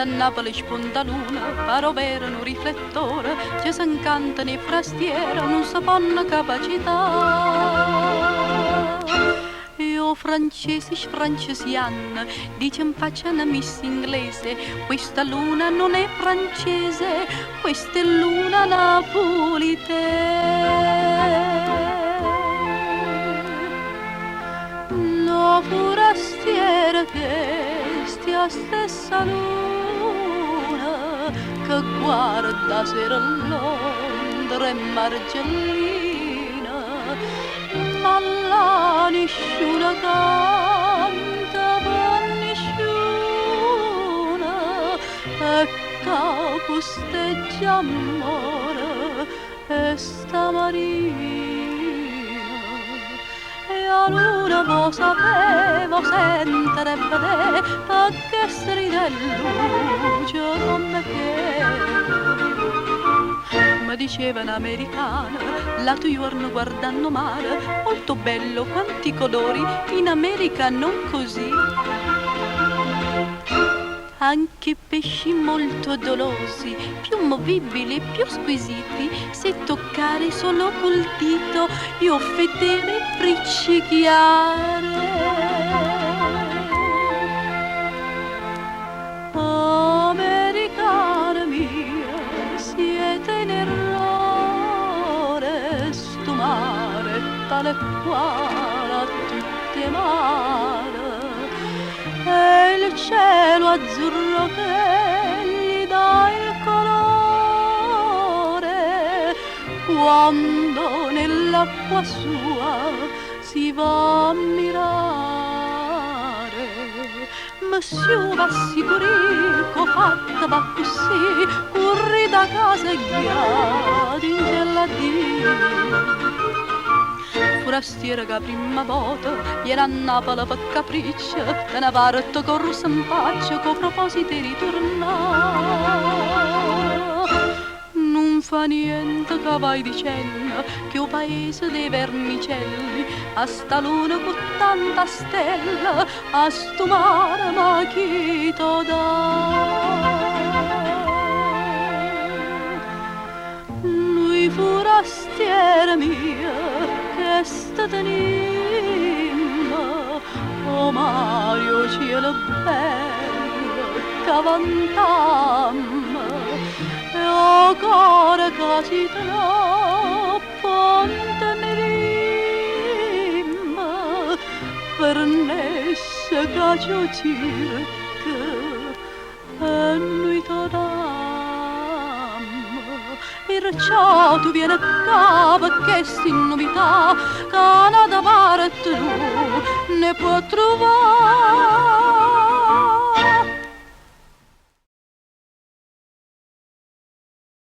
da Napoli spunta luna, paro vero un riflettore, ci s'encanta nei frastiera, non sa panna capacità. Io francesian, dice in faccia una miss inglese, questa luna non è francese, questa è luna napolitana. No forastiera che stia stessa luna che guarda sera Londra e Margellina, ma la nessuno canta per nessuno e capusteggia amore e sta marina. E a luna vo sapevo sentire e vedere perché stride luce come che mi diceva un'americana l'altro giorno guardando mare, molto bello, quanti colori, in America non così. Anche pesci molto dolosi, più movibili, più squisiti, se toccare solo col dito io vedere friccichiare. Americana mia, siete in errore, sto mare tale quale a tutte mare. E il cielo azzurro che gli dà il colore quando nell'acqua sua si va a mirare. Monsieur va sicuri che fatta va così, corri da casa e ghiadi in gelatino. Forastiera che prima volta era a Napoli per capriccio, da una parte corso in faccia con propositi di tornare. Non fa niente che vai dicendo che il paese dei vermicelli a sta luna con tanta stella a sto mare ma chi to dà? Lui forastiera mia che sta tenimmo, oh Mario cielo bello cavantammo, e o cuore che si troppo intemerimmo, per nesse che ci circa e noi tornammo. Perciò tu vieni qua perché sti novità che nada parte tu ne può trovare.